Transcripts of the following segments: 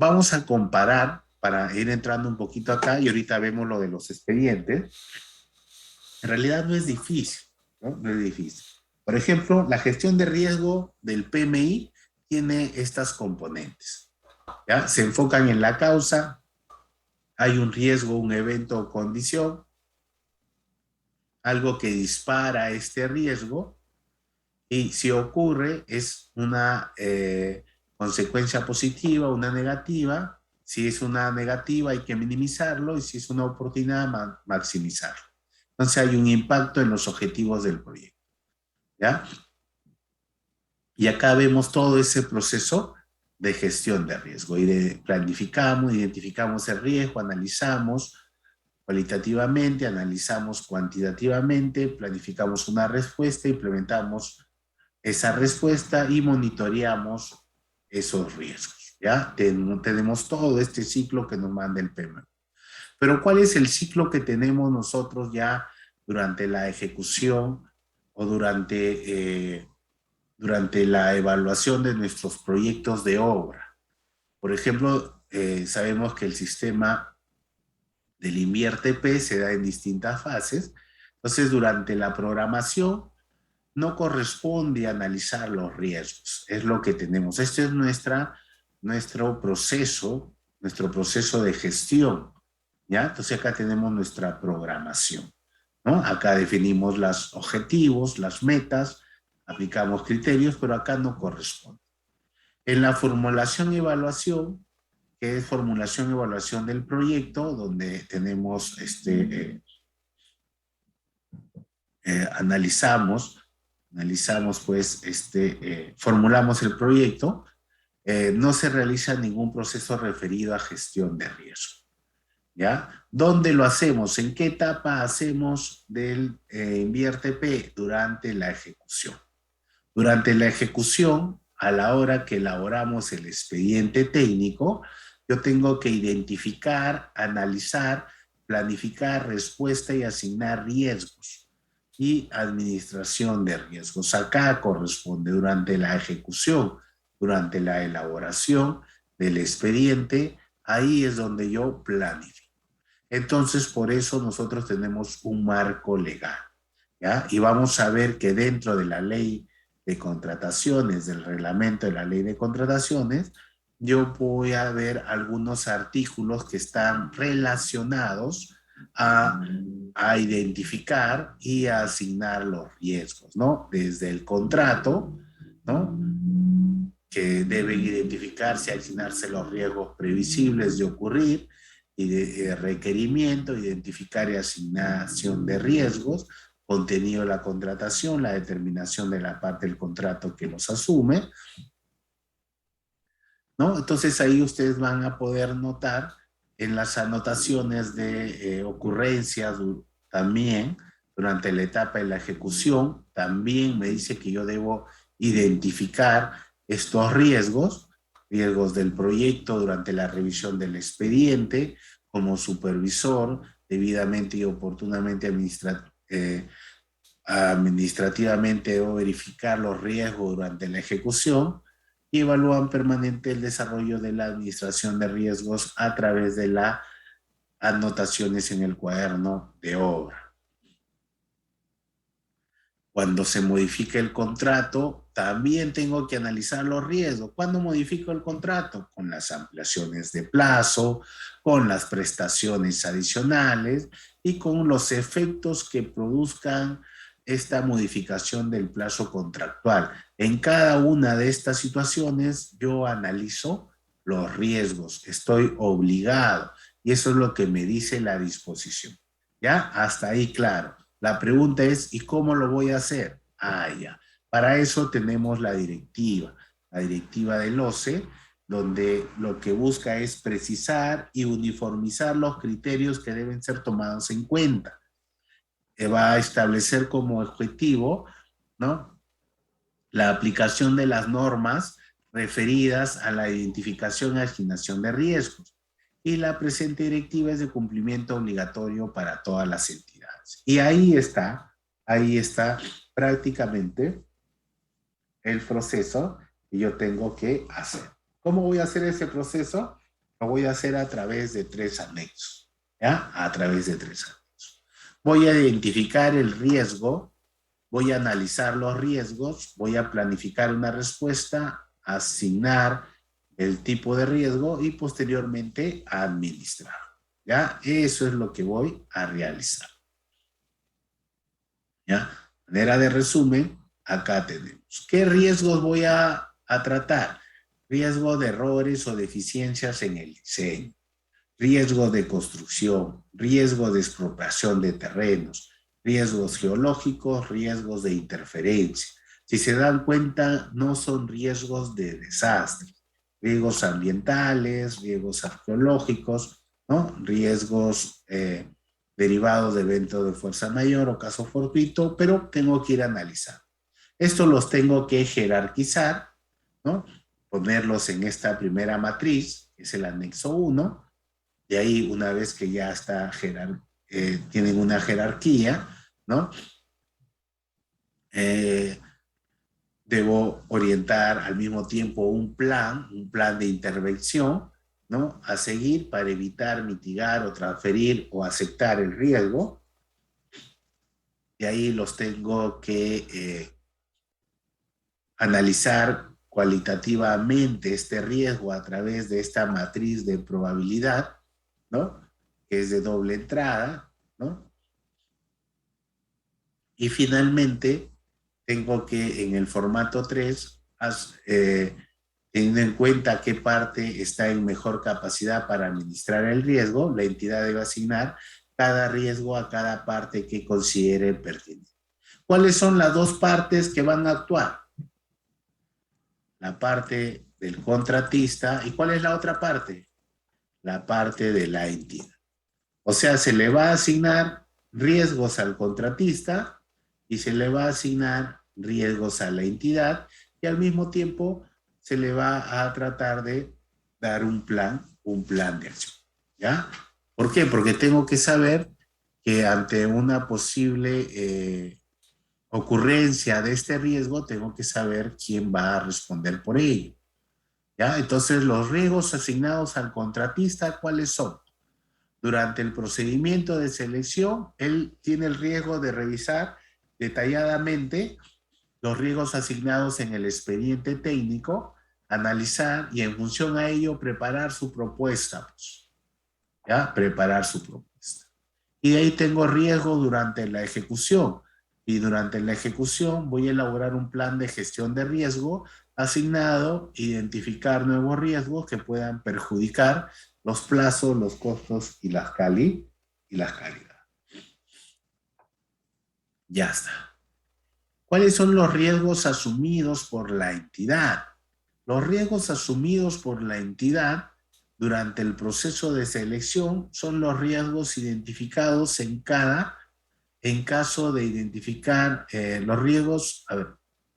vamos a comparar para ir entrando un poquito acá y ahorita vemos lo de los expedientes. En realidad no es difícil, ¿no? No es difícil. Por ejemplo, la gestión de riesgo del PMI tiene estas componentes, ¿ya? Se enfocan en la causa, hay un riesgo, un evento o condición, algo que dispara este riesgo, y si ocurre es una consecuencia positiva o una negativa. Si es una negativa hay que minimizarlo y si es una oportunidad maximizarlo. Entonces hay un impacto en los objetivos del proyecto, ¿ya? Y acá vemos todo ese proceso de gestión de riesgo. Planificamos, identificamos el riesgo, analizamos cualitativamente, analizamos cuantitativamente, planificamos una respuesta, implementamos esa respuesta y monitoreamos esos riesgos. ¿Ya? Tenemos todo este ciclo que nos manda el PMI. Pero ¿cuál es el ciclo que tenemos nosotros ya durante la ejecución o durante la evaluación de nuestros proyectos de obra? Por ejemplo, sabemos que el sistema del INVIERTP se da en distintas fases. Entonces, durante la programación no corresponde analizar los riesgos. Es lo que tenemos. Este es nuestro proceso de gestión, ¿ya? Entonces acá tenemos nuestra programación, ¿no? Acá definimos los objetivos, las metas, aplicamos criterios, pero acá no corresponde. En la formulación y evaluación, que es formulación y evaluación del proyecto, donde tenemos analizamos pues, formulamos el proyecto, no se realiza ningún proceso referido a gestión de riesgo, ¿ya? ¿Dónde lo hacemos? ¿En qué etapa hacemos del INVIERTP? Durante la ejecución. Durante la ejecución, a la hora que elaboramos el expediente técnico, yo tengo que identificar, analizar, planificar respuesta y asignar riesgos y administración de riesgos. Acá corresponde durante la ejecución, durante la elaboración del expediente, ahí es donde yo planifico. Entonces, por eso nosotros tenemos un marco legal, ¿ya? Y vamos a ver que dentro de la ley de contrataciones, del reglamento de la ley de contrataciones, yo voy a ver algunos artículos que están relacionados a, a identificar y a asignar los riesgos, ¿no? Desde el contrato, ¿no? Que deben identificarse, asignarse los riesgos previsibles de ocurrir y de requerimiento, identificar y asignación de riesgos, contenido de la contratación, la determinación de la parte del contrato que los asume, ¿no? Entonces ahí ustedes van a poder notar en las anotaciones de ocurrencias también durante la etapa de la ejecución, también me dice que yo debo identificar estos riesgos del proyecto durante la revisión del expediente, como supervisor, debidamente y oportunamente administrativamente debo verificar los riesgos durante la ejecución y evalúan permanente el desarrollo de la administración de riesgos a través de las anotaciones en el cuaderno de obra. Cuando se modifica el contrato, también tengo que analizar los riesgos. ¿Cuándo modifico el contrato? Con las ampliaciones de plazo, con las prestaciones adicionales y con los efectos que produzcan esta modificación del plazo contractual. En cada una de estas situaciones yo analizo los riesgos, estoy obligado y eso es lo que me dice la disposición. ¿Ya? Hasta ahí claro. La pregunta es, ¿y cómo lo voy a hacer? Ya. Para eso tenemos la directiva del OCE, donde lo que busca es precisar y uniformizar los criterios que deben ser tomados en cuenta. Va a establecer como objetivo, ¿no?, la aplicación de las normas referidas a la identificación y asignación de riesgos. Y la presente directiva es de cumplimiento obligatorio para todas las entidades. Y ahí está prácticamente el proceso que yo tengo que hacer. ¿Cómo voy a hacer ese proceso? lo voy a hacer a través de 3 anexos, ¿ya? A través de 3 anexos. Voy a identificar el riesgo, voy a analizar los riesgos, voy a planificar una respuesta, asignar el tipo de riesgo y posteriormente administrar, ¿ya? Eso es lo que voy a realizar, ¿ya? Manera de resumen, acá tenemos. ¿Qué riesgos voy a tratar? Riesgo de errores o deficiencias en el diseño, riesgo de construcción, riesgo de expropiación de terrenos, riesgos geológicos, riesgos de interferencia. Si se dan cuenta, no son riesgos de desastre, riesgos ambientales, riesgos arqueológicos, ¿no? Riesgos derivados de evento de fuerza mayor o caso fortuito, pero tengo que ir a analizar. Estos los tengo que jerarquizar, ¿no? Ponerlos en esta primera matriz, que es el anexo 1, y ahí una vez que ya está tienen una jerarquía, ¿no? Debo orientar al mismo tiempo un plan de intervención, ¿no? A seguir para evitar, mitigar o transferir o aceptar el riesgo. Y ahí los tengo que analizar cualitativamente este riesgo a través de esta matriz de probabilidad, ¿no? Que es de doble entrada, ¿no? Y finalmente, tengo que en el formato 3, teniendo en cuenta qué parte está en mejor capacidad para administrar el riesgo, la entidad debe asignar cada riesgo a cada parte que considere pertinente. ¿Cuáles son las dos partes que van a actuar? La parte del contratista. ¿Y cuál es la otra parte? La parte de la entidad. O sea, se le va a asignar riesgos al contratista y se le va a asignar riesgos a la entidad y al mismo tiempo se le va a tratar de dar un plan de acción, ¿ya? ¿Por qué? Porque tengo que saber que ante una posible ocurrencia de este riesgo, tengo que saber quién va a responder por ello, ¿ya? Entonces, los riesgos asignados al contratista, ¿cuáles son? Durante el procedimiento de selección, él tiene el riesgo de revisar detalladamente los riesgos asignados en el expediente técnico, analizar y en función a ello preparar su propuesta, pues, ¿ya? Preparar su propuesta. Y de ahí tengo riesgo durante la ejecución. Y durante la ejecución voy a elaborar un plan de gestión de riesgo asignado, identificar nuevos riesgos que puedan perjudicar los plazos, los costos y las calidades. Ya está. ¿Cuáles son los riesgos asumidos por la entidad? Los riesgos asumidos por la entidad durante el proceso de selección son los riesgos identificados en caso de identificar los riesgos,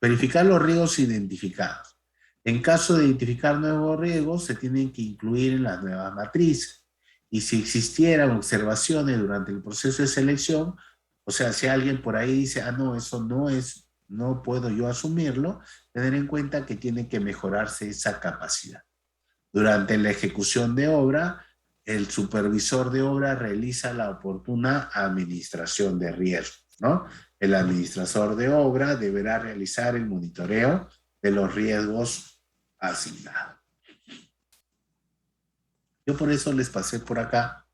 verificar los riesgos identificados. En caso de identificar nuevos riesgos, se tienen que incluir en las nuevas matrices. Y si existieran observaciones durante el proceso de selección, o sea, si alguien por ahí dice, no, eso no puedo yo asumirlo, tener en cuenta que tiene que mejorarse esa capacidad. Durante la ejecución de obra, el supervisor de obra realiza la oportuna administración de riesgos, ¿no? El administrador de obra deberá realizar el monitoreo de los riesgos asignados. Yo por eso les pasé por acá.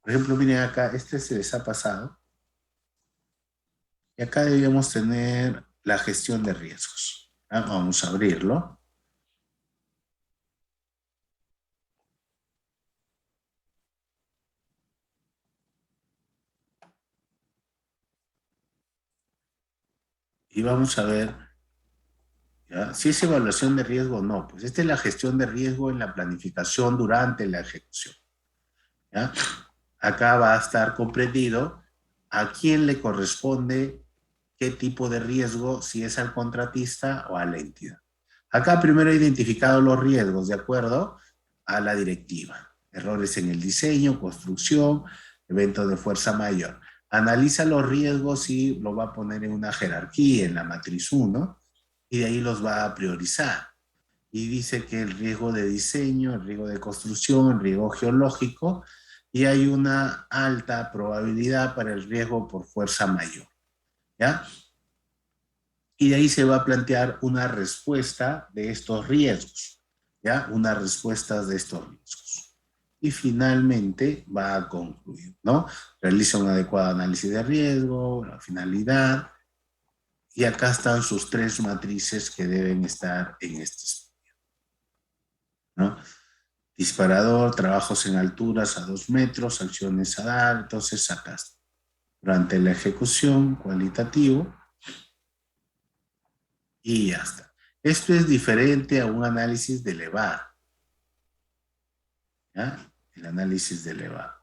Por ejemplo, miren acá, este se les ha pasado. Y acá debemos tener la gestión de riesgos. Vamos a abrirlo. Y vamos a ver, ¿ya? Si es evaluación de riesgo o no. Pues esta es la gestión de riesgo en la planificación durante la ejecución, ¿ya? Acá va a estar comprendido a quién le corresponde qué tipo de riesgo, si es al contratista o a la entidad. Acá primero he identificado los riesgos de acuerdo a la directiva. Errores en el diseño, construcción, eventos de fuerza mayor. Analiza los riesgos y lo va a poner en una jerarquía, en la matriz 1, y de ahí los va a priorizar. y dice que el riesgo de diseño, el riesgo de construcción, el riesgo geológico, y hay una alta probabilidad para el riesgo por fuerza mayor, ¿ya? Y de ahí se va a plantear una respuesta de estos riesgos, ¿ya? Una respuesta de estos riesgos. Y finalmente va a concluir, ¿no? Realiza un adecuado análisis de riesgo, la finalidad, y acá están sus tres matrices que deben estar en este estudio, ¿no? Disparador, trabajos en alturas a 2 metros, acciones a dar, entonces acá está. Durante la ejecución, cualitativo, y ya está. Esto es diferente a un análisis de elevado, ¿ya? El análisis de elevado.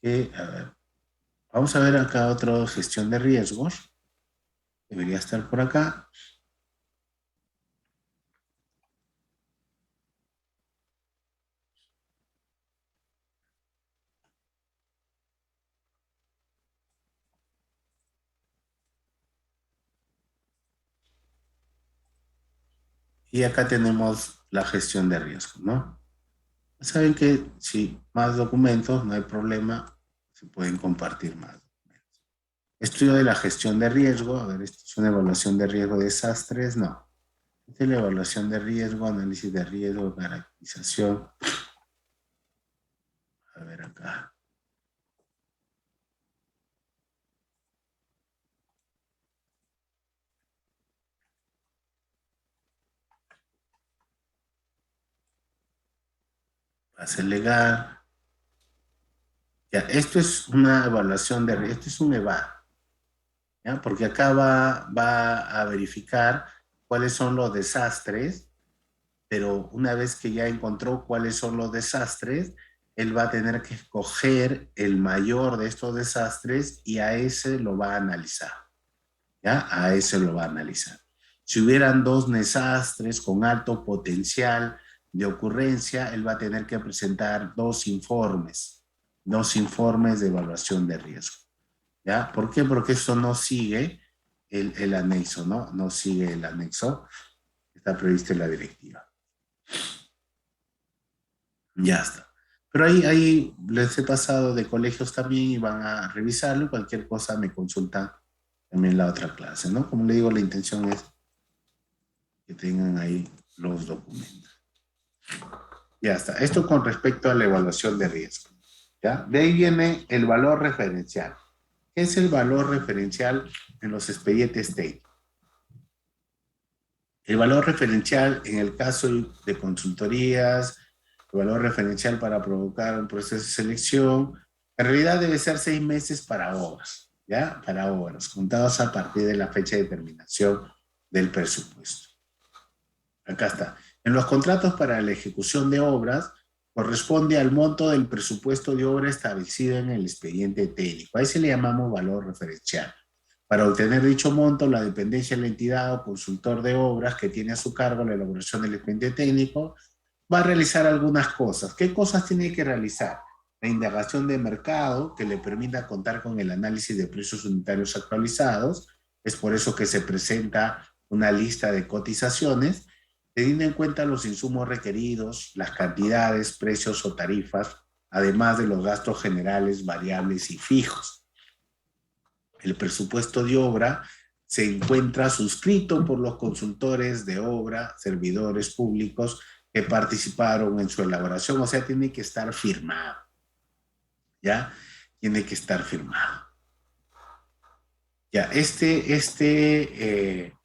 A ver, vamos a ver acá otra gestión de riesgos. Debería estar por acá. Y acá tenemos la gestión de riesgos, ¿no? Saben que si más documentos, no hay problema, se pueden compartir más documentos. Estudio de la gestión de riesgo, a ver, esto es una evaluación de riesgo de desastres, no. Esta es la evaluación de riesgo, análisis de riesgo, caracterización. A ver acá. Base legal. Ya, esto es una evaluación de riesgo, esto es un EVA, ¿ya? Porque acá va a verificar cuáles son los desastres, pero una vez que ya encontró cuáles son los desastres, él va a tener que escoger el mayor de estos desastres y a ese lo va a analizar, ¿ya? A ese lo va a analizar. Si hubieran dos desastres con alto potencial de ocurrencia, él va a tener que presentar dos informes de evaluación de riesgo, ¿ya? ¿Por qué? Porque eso no sigue el anexo, ¿no? No sigue el anexo, está previsto en la directiva. Ya está. Pero ahí les he pasado de colegios también y van a revisarlo. Cualquier cosa me consultan también la otra clase, ¿no? Como le digo, la intención es que tengan ahí los documentos. Ya está. Esto con respecto a la evaluación de riesgo, ¿ya? De ahí viene el valor referencial. ¿Qué es el valor referencial en los expedientes técnicos? El valor referencial en el caso de consultorías, el valor referencial para provocar un proceso de selección, en realidad debe ser 6 meses para obras, ¿ya? Para obras, contados a partir de la fecha de terminación del presupuesto. Acá está. En los contratos para la ejecución de obras, corresponde al monto del presupuesto de obra establecido en el expediente técnico. A ese le llamamos valor referencial. Para obtener dicho monto, la dependencia de la entidad o consultor de obras que tiene a su cargo la elaboración del expediente técnico va a realizar algunas cosas. ¿Qué cosas tiene que realizar? La indagación de mercado que le permita contar con el análisis de precios unitarios actualizados. Es por eso que se presenta una lista de cotizaciones, teniendo en cuenta los insumos requeridos, las cantidades, precios o tarifas, además de los gastos generales, variables y fijos. El presupuesto de obra se encuentra suscrito por los consultores de obra, servidores públicos que participaron en su elaboración, o sea, tiene que estar firmado, ¿ya? Tiene que estar firmado. Ya, este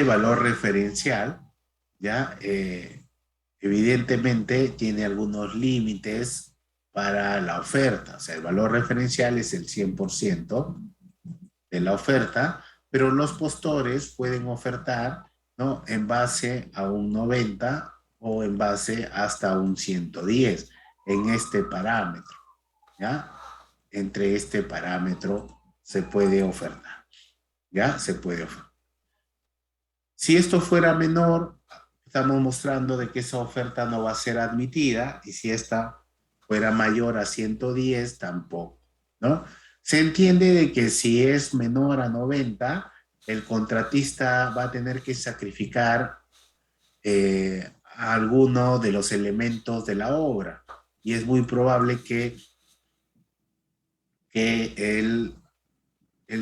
valor referencial, ¿ya? Evidentemente tiene algunos límites para la oferta, o sea, el valor referencial es el 100% de la oferta, pero los postores pueden ofertar, ¿no? En base a un 90 o en base hasta un 110 en este parámetro, ¿ya? Entre este parámetro se puede ofertar, ¿ya? Se puede ofertar. Si esto fuera menor, estamos mostrando de que esa oferta no va a ser admitida, y si esta fuera mayor a 110, tampoco, ¿no? Se entiende de que si es menor a 90, el contratista va a tener que sacrificar alguno de los elementos de la obra y es muy probable que él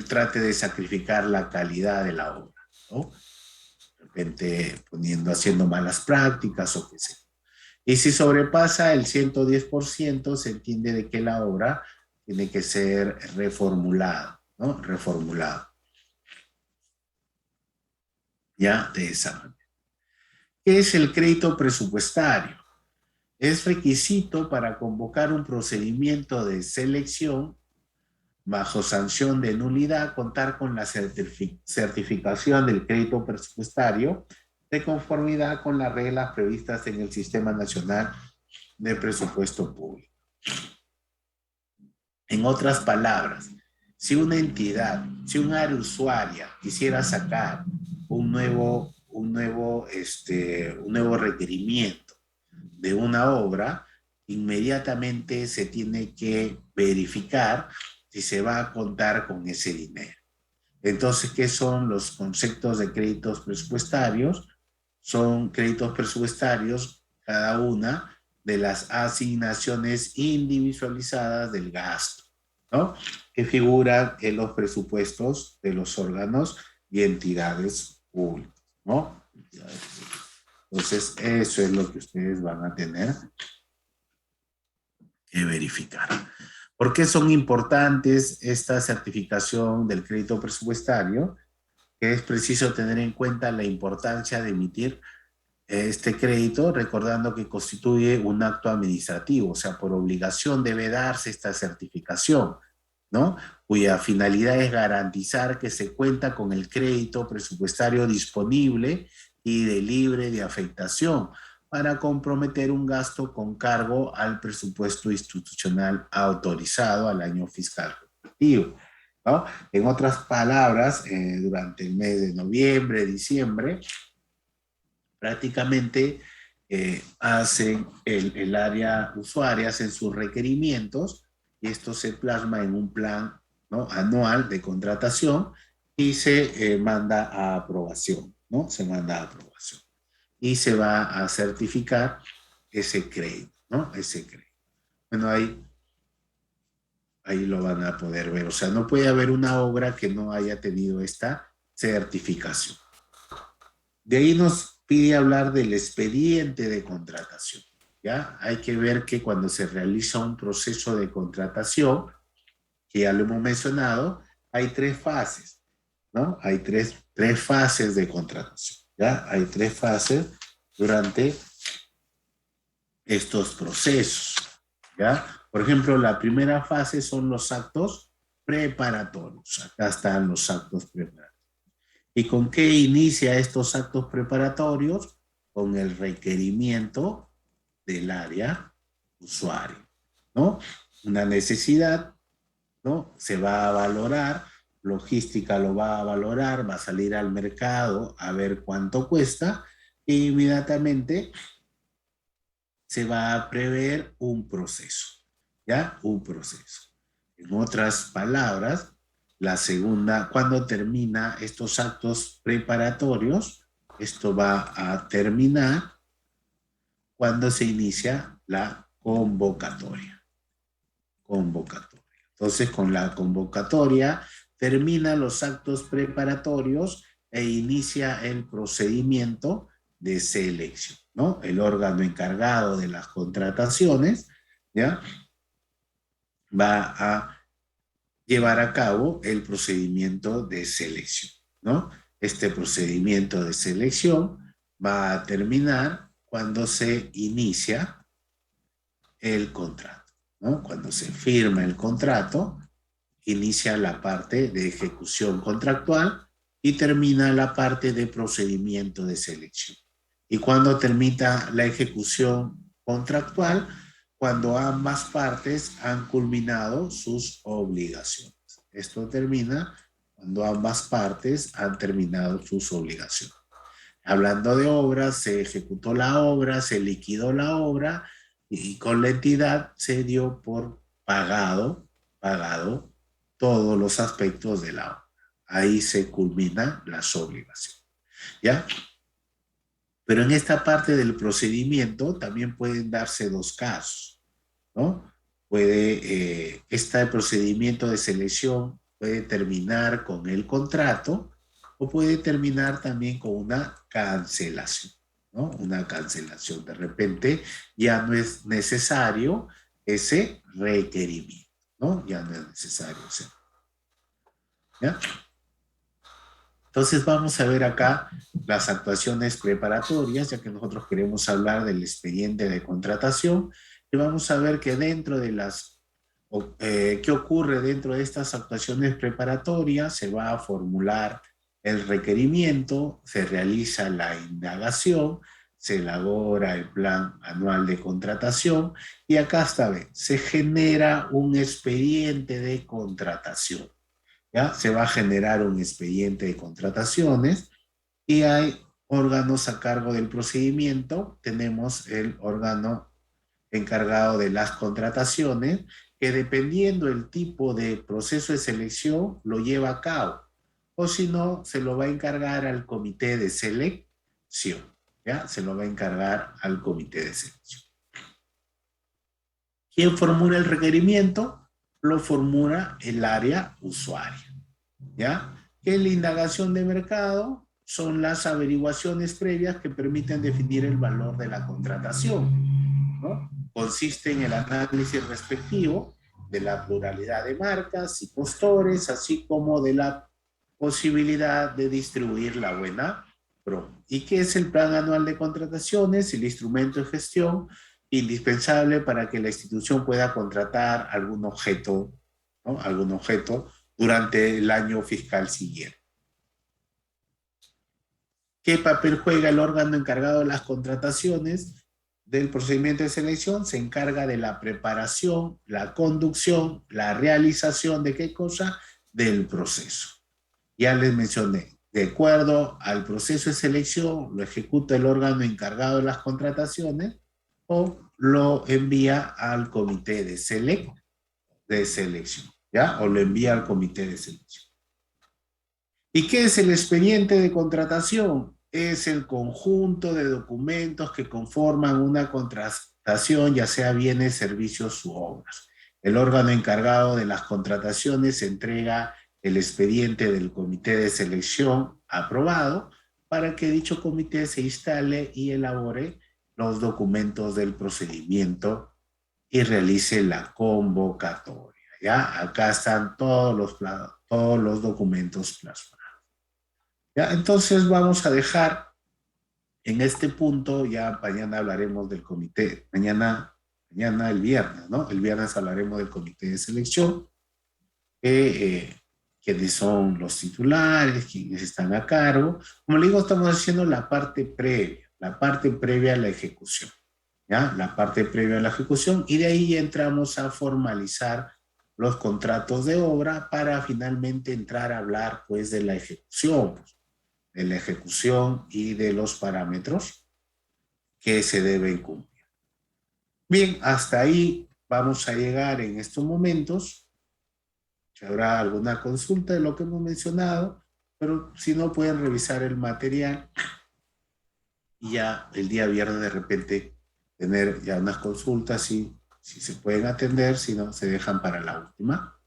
trate de sacrificar la calidad de la obra, ¿no? De repente haciendo malas prácticas o qué sé. Y si sobrepasa el 110%, se entiende de que la obra tiene que ser reformulada, ¿no? Reformulada. Ya, de esa manera. ¿Qué es el crédito presupuestario? Es requisito para convocar un procedimiento de selección bajo sanción de nulidad, contar con la certificación del crédito presupuestario de conformidad con las reglas previstas en el Sistema Nacional de Presupuesto Público. En otras palabras, si una entidad, si un área usuaria quisiera sacar un nuevo requerimiento de una obra, inmediatamente se tiene que verificar si se va a contar con ese dinero. Entonces, ¿qué son los conceptos de créditos presupuestarios? Son créditos presupuestarios cada una de las asignaciones individualizadas del gasto, ¿no? Que figuran en los presupuestos de los órganos y entidades públicas, ¿no? Entonces, eso es lo que ustedes van a tener que verificar. ¿Por qué son importantes esta certificación del crédito presupuestario? Que es preciso tener en cuenta la importancia de emitir este crédito, recordando que constituye un acto administrativo, o sea, por obligación debe darse esta certificación, ¿no? Cuya finalidad es garantizar que se cuenta con el crédito presupuestario disponible y libre de afectación para comprometer un gasto con cargo al presupuesto institucional autorizado al año fiscal respectivo, ¿no? En otras palabras, durante el mes de noviembre, diciembre, prácticamente hacen el área usuaria, hacen sus requerimientos y esto se plasma en un plan, ¿no?, anual de contratación y se manda a aprobación, ¿no? Se manda a aprobación y se va a certificar ese crédito, ¿no? Ese crédito. Bueno, ahí lo van a poder ver. O sea, no puede haber una obra que no haya tenido esta certificación. De ahí nos pide hablar del expediente de contratación, ¿ya? Hay que ver que cuando se realiza un proceso de contratación, que ya lo hemos mencionado, hay tres fases, ¿no? Hay tres fases de contratación, ¿ya? Hay tres fases durante estos procesos, ¿ya? Por ejemplo, la primera fase son los actos preparatorios. Acá están los actos preparatorios. ¿Y con qué inicia estos actos preparatorios? Con el requerimiento del área usuario, ¿no? Una necesidad, ¿no? Se va a valorar, logística lo va a valorar, va a salir al mercado a ver cuánto cuesta e inmediatamente se va a prever un proceso, ¿ya? Un proceso. En otras palabras, la segunda, cuando termina estos actos preparatorios, esto va a terminar cuando se inicia la convocatoria. Convocatoria. Entonces, con la convocatoria termina los actos preparatorios e inicia el procedimiento de selección, ¿no? El órgano encargado de las contrataciones, ¿ya?, va a llevar a cabo el procedimiento de selección, ¿no? Este procedimiento de selección va a terminar cuando se inicia el contrato, ¿no? Cuando se firma el contrato, inicia la parte de ejecución contractual y termina la parte de procedimiento de selección. Y cuando termina la ejecución contractual, cuando ambas partes han culminado sus obligaciones. Esto termina cuando ambas partes han terminado sus obligaciones. Hablando de obras, se ejecutó la obra, se liquidó la obra y con la entidad se dio por pagado todos los aspectos de la obra, ahí se culminan las obligaciones, ¿ya? Pero en esta parte del procedimiento también pueden darse dos casos, ¿no? Este procedimiento de selección puede terminar con el contrato o puede terminar también con una cancelación, ¿no? Una cancelación. De repente ya no es necesario ese requerimiento, ¿no? Ya no es necesario ese. ¿Ya? Entonces vamos a ver acá las actuaciones preparatorias, ya que nosotros queremos hablar del expediente de contratación, y vamos a ver que dentro de ¿qué ocurre dentro de estas actuaciones preparatorias? Se va a formular el requerimiento, se realiza la indagación, se elabora el plan anual de contratación y acá está, se genera un expediente de contratación. ¿Ya? Se va a generar un expediente de contrataciones y hay órganos a cargo del procedimiento. Tenemos el órgano encargado de las contrataciones, que dependiendo del tipo de proceso de selección lo lleva a cabo. O si no, se lo va a encargar al comité de selección. ¿Ya? Se lo va a encargar al comité de selección. ¿Quién formula el requerimiento? Lo formula el área usuaria. ¿Ya? Que la indagación de mercado son las averiguaciones previas que permiten definir el valor de la contratación, ¿no? Consiste en el análisis respectivo de la pluralidad de marcas y postores, así como de la posibilidad de distribuir la buena promo. ¿Y qué es el plan anual de contrataciones? El instrumento de gestión indispensable para que la institución pueda contratar algún objeto, ¿no? Algún objeto durante el año fiscal siguiente. ¿Qué papel juega el órgano encargado de las contrataciones del procedimiento de selección? Se encarga de la preparación, la conducción, la realización de qué cosa? Del proceso. Ya les mencioné, de acuerdo al proceso de selección, lo ejecuta el órgano encargado de las contrataciones o lo envía al comité de selección, ¿ya? O lo envía al comité de selección. ¿Y qué es el expediente de contratación? Es el conjunto de documentos que conforman una contratación, ya sea bienes, servicios u obras. El órgano encargado de las contrataciones entrega el expediente del comité de selección aprobado para que dicho comité se instale y elabore los documentos del procedimiento y realice la convocatoria. ¿Ya? Acá están todos los documentos plasmados. ¿Ya? Entonces vamos a dejar en este punto, ya mañana hablaremos del comité, mañana el viernes, ¿no? El viernes hablaremos del comité de selección, quiénes son los titulares, quiénes están a cargo. Como le digo, estamos haciendo la parte previa a la ejecución, ¿ya? La parte previa a la ejecución, y de ahí entramos a formalizar los contratos de obra para finalmente entrar a hablar, pues, de la ejecución, de la ejecución y de los parámetros que se deben cumplir. Bien, hasta ahí vamos a llegar en estos momentos. Si habrá alguna consulta de lo que hemos mencionado, pero si no, pueden revisar el material y ya el día viernes de repente tener ya unas consultas y si se pueden atender, si no, se dejan para la última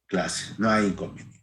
clase. No hay inconveniente.